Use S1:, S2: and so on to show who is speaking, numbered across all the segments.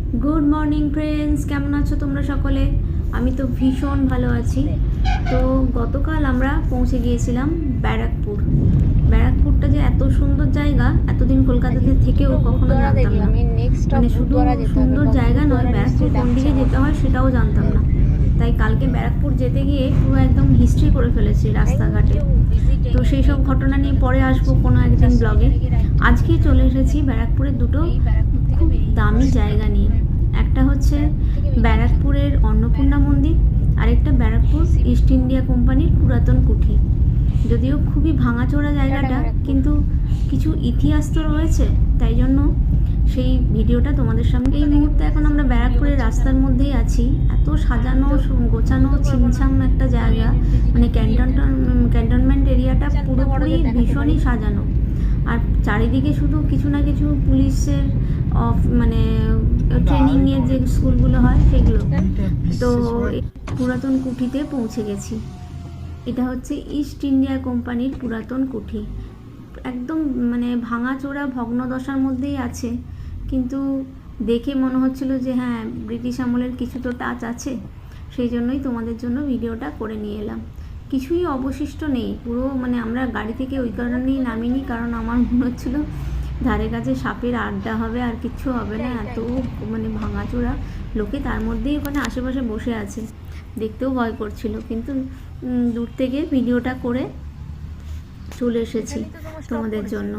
S1: Good morning friends, কেমন আছো তোমরা সকলে? আমি তো ভীষণ ভালো আছি। তো গতকাল আমরা পৌঁছে গিয়েছিলাম ব্যারাকপুর। ব্যারাকপুরটা যে এত সুন্দর জায়গা, এতদিন কলকাতাতে থেকেও কখনো জানতাম না। মানে শুধু সুন্দর জায়গা নয়, ব্যারাকপুর কোন দিকে যেতে হয় সেটাও জানতাম না। তাই কালকে ব্যারাকপুর যেতে গিয়ে পুরো একদম হিস্ট্রি করে ফেলেছি রাস্তাঘাটে। তো সেই সব ঘটনা নিয়ে পরে আসবো কোনো একদিন ব্লগে। আজকেই চলে এসেছি ব্যারাকপুরের দুটো খুব দামি জায়গা নিয়ে। একটা হচ্ছে ব্যারাকপুরের অন্নপূর্ণা মন্দির, আরেকটা ব্যারাকপুর ইস্ট ইন্ডিয়া কোম্পানির পুরাতন কুঠি। যদিও খুবই ভাঙাচোরা জায়গাটা, কিন্তু কিছু ইতিহাস তো রয়েছে, তাই জন্য সেই ভিডিওটা তোমাদের সামনে। এই মুহূর্তে এখন আমরা ব্যারাকপুরের রাস্তার মধ্যেই আছি। এত সাজানো গোছানো ছিমছাম একটা জায়গা, মানে ক্যান্টনমেন্ট এরিয়াটা পুরোপুরি ভীষণই সাজানো। আর চারিদিকে শুধু কিছু না কিছু পুলিশের মানে ট্রেনিংয়ের যে স্কুলগুলো হয় সেগুলো। তো পুরাতন কুঠিতে পৌঁছে গেছি। এটা হচ্ছে ইস্ট ইন্ডিয়া কোম্পানির পুরাতন কুঠি। একদম মানে ভাঙাচোরা ভগ্নদশার মধ্যেই আছে, কিন্তু দেখে মনে হচ্ছিল যে হ্যাঁ, ব্রিটিশ আমলের কিছু তো টাচ আছে। সেই জন্যই তোমাদের জন্য ভিডিওটা করে নিয়ে এলাম। কিছুই অবশিষ্ট নেই পুরো, মানে আমরা গাড়ি থেকে ওই কারণেই নামিনি, কারণ আমার মনে হচ্ছিল ধারে কাছে সাপের আড্ডা হবে, আর কিচ্ছু হবে না। এত মানে ভাঙাচোরা লোকে, তার মধ্যেই ওখানে আশেপাশে বসে আছে, দেখতেও ভয় করছিল। কিন্তু দূর থেকে ভিডিওটা করে চলে এসেছি তোমাদের জন্য।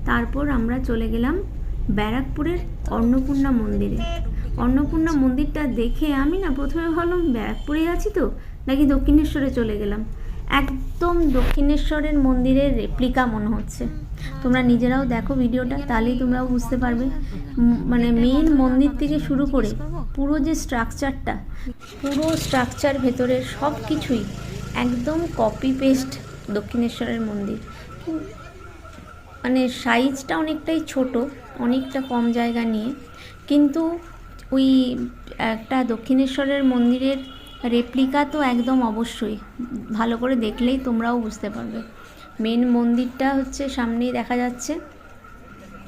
S1: তারপর আমরা চলে গেলাম ব্যারাকপুরের অন্নপূর্ণা মন্দিরে। অন্নপূর্ণা মন্দিরটা দেখে আমি না প্রথমে ভাবলাম ব্যারাকপুরে আছি তো নাকি দক্ষিণেশ্বরে চলে গেলাম। একদম দক্ষিণেশ্বরের মন্দিরের রেপ্লিকা মনে হচ্ছে। তোমরা নিজেরাও দেখো ভিডিওটা, তাহলেই তোমরাও বুঝতে পারবে। মানে মেন মন্দির থেকে শুরু করে পুরো যে স্ট্রাকচারটা, পুরো স্ট্রাকচার ভেতরের সব কিছুই একদম কপি পেস্ট দক্ষিণেশ্বরের মন্দির। মানে সাইজটা অনেকটাই ছোট, অনেকটা কম জায়গা নিয়ে, কিন্তু ওই একটা দক্ষিণেশ্বরের মন্দিরের রেপ্লিকা তো একদম অবশ্যই। ভালো করে দেখলেই তোমরাও বুঝতে পারবে। মেন মন্দিরটা হচ্ছে সামনেই দেখা যাচ্ছে।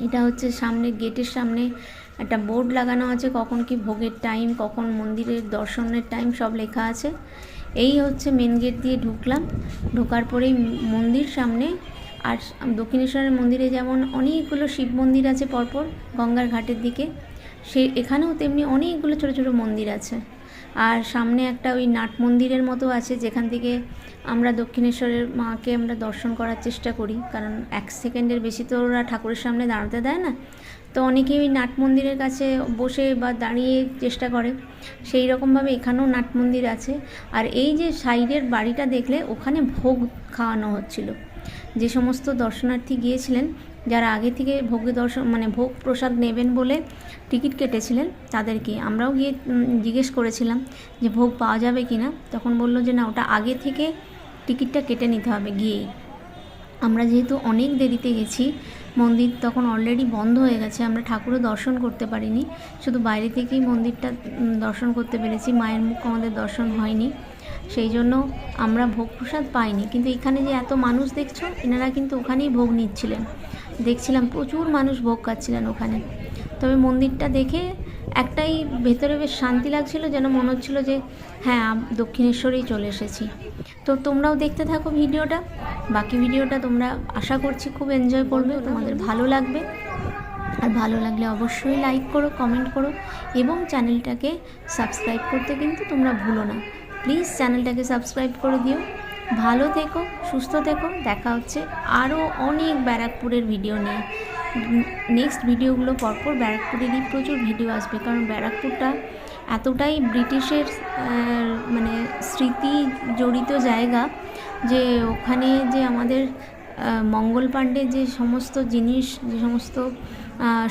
S1: এটা হচ্ছে সামনে গেটের সামনে একটা বোর্ড লাগানো আছে, কখন কি ভোগের টাইম, কখন মন্দিরের দর্শনের টাইম সব লেখা আছে। এই হচ্ছে মেন গেট দিয়ে ঢুকলাম। ঢোকার পরেই মন্দির সামনে। আর দক্ষিণেশ্বরের মন্দিরে যেমন অনেকগুলো শিব মন্দির আছে পরপর গঙ্গার ঘাটের দিকে, এখানেও তেমনি অনেকগুলো ছোটো ছোটো মন্দির আছে। আর সামনে একটা ওই নাট মন্দিরের মতো আছে, যেখান থেকে আমরা দক্ষিণেশ্বরের মাকে আমরা দর্শন করার চেষ্টা করি, কারণ 1 সেকেন্ডের বেশি তো ওরা ঠাকুরের সামনে দাঁড়াতে দেয় না। তো অনেকেই ওই নাট মন্দিরের কাছে বসে বা দাঁড়িয়ে চেষ্টা করে, সেই রকমভাবে এখানেও নাট মন্দির আছে। আর এই যে সাইডের বাড়িটা দেখলে, ওখানে ভোগ খাওয়ানো হচ্ছিল। যে সমস্ত দর্শনার্থী গিয়েছিলেন, যারা আগে থেকে ভোগ প্রসাদ নেবেন বলে টিকিট কেটেছিলেন, তাদেরকে আমরাও গিয়ে জিজ্ঞেস করেছিলাম যে ভোগ পাওয়া যাবে কি না। তখন বললো যে না, ওটা আগে থেকে টিকিটটা কেটে নিতে হবে গিয়েই। আমরা যেহেতু অনেক দেরিতে গেছি, মন্দির তখন অলরেডি বন্ধ হয়ে গেছে, আমরা ঠাকুরও দর্শন করতে পারিনি, শুধু বাইরে থেকেই মন্দিরটা দর্শন করতে পেরেছি। মায়ের মুখ আমাদের দর্শন হয়নি, সেই জন্য আমরা ভোগ প্রসাদ পাইনি। কিন্তু এখানে যে এত মানুষ দেখছো, এনারা কিন্তু ওখানেই ভোগ নিচ্ছিলেন। দেখছিলাম প্রচুর মানুষ ভোগ খাচ্ছিলেন ওখানে। তবে মন্দিরটা দেখে একটাই ভেতরে বেশ শান্তি লাগছিল, যেন মনে হচ্ছিলো যে হ্যাঁ, দক্ষিণেশ্বরেই চলে এসেছি। তো তোমরাও দেখতে থাকো ভিডিওটা। বাকি ভিডিওটা তোমরা আশা করছি খুব এনজয় করবে, তোমাদের ভালো লাগবে। আর ভালো লাগলে অবশ্যই লাইক করো, কমেন্ট করো, এবং চ্যানেলটাকে সাবস্ক্রাইব করতে কিন্তু তোমরা ভুলো না। প্লিজ চ্যানেলটাকে সাবস্ক্রাইব করে দিও। ভালো থেকো, সুস্থ থেকো। দেখা হচ্ছে আরও অনেক ব্যারাকপুরের ভিডিও নিয়ে। নেক্সট ভিডিওগুলো পরপর ব্যারাকপুরেরই প্রচুর ভিডিও আসবে, কারণ ব্যারাকপুরটা এতটাই ব্রিটিশের মানে স্মৃতি জড়িত জায়গা, যে ওখানে যে আমাদের মঙ্গল পাণ্ডের যে সমস্ত জিনিস, যে সমস্ত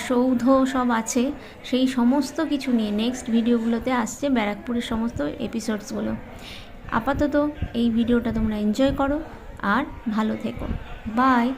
S1: সৌধ সব আছে, সেই সমস্ত কিছু নিয়ে নেক্সট ভিডিওগুলোতে আসছে ব্যারাকপুরের সমস্ত এপিসোডসগুলো। আপাতত এই ভিডিওটা তোমরা এনজয় করো আর ভালো থেকো। বাই।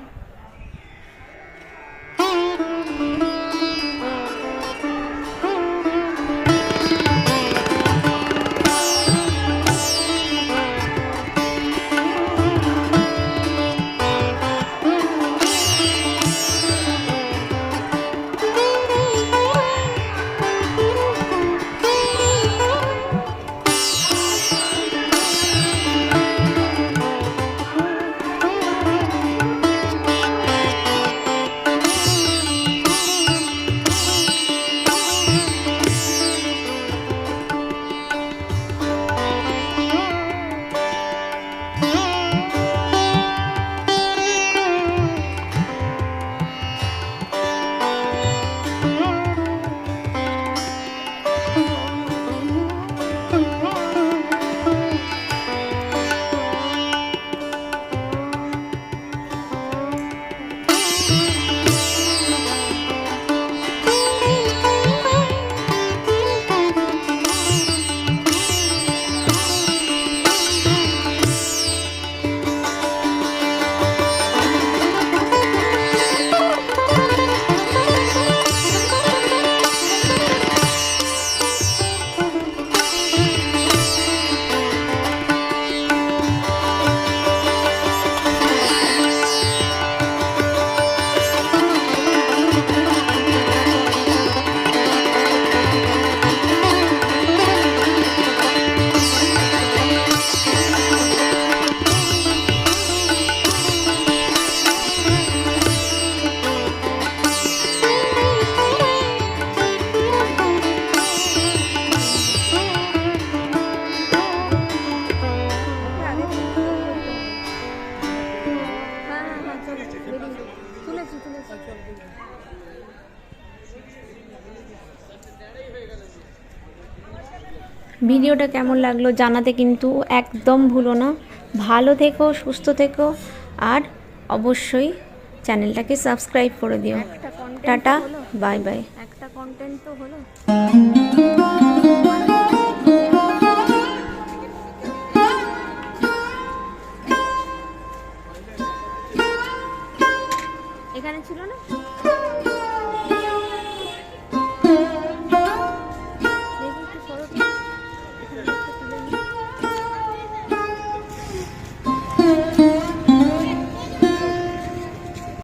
S1: ভিডিওটা কেমন লাগলো জানাতে কিন্তু একদম ভুলো না। ভালো থেকো, সুস্থ থেকো, আর অবশ্যই চ্যানেলটাকে সাবস্ক্রাইব করে দিও। Tata, bye bye. একটা কন্টেন্ট তো হলো। এখানে ছিল না।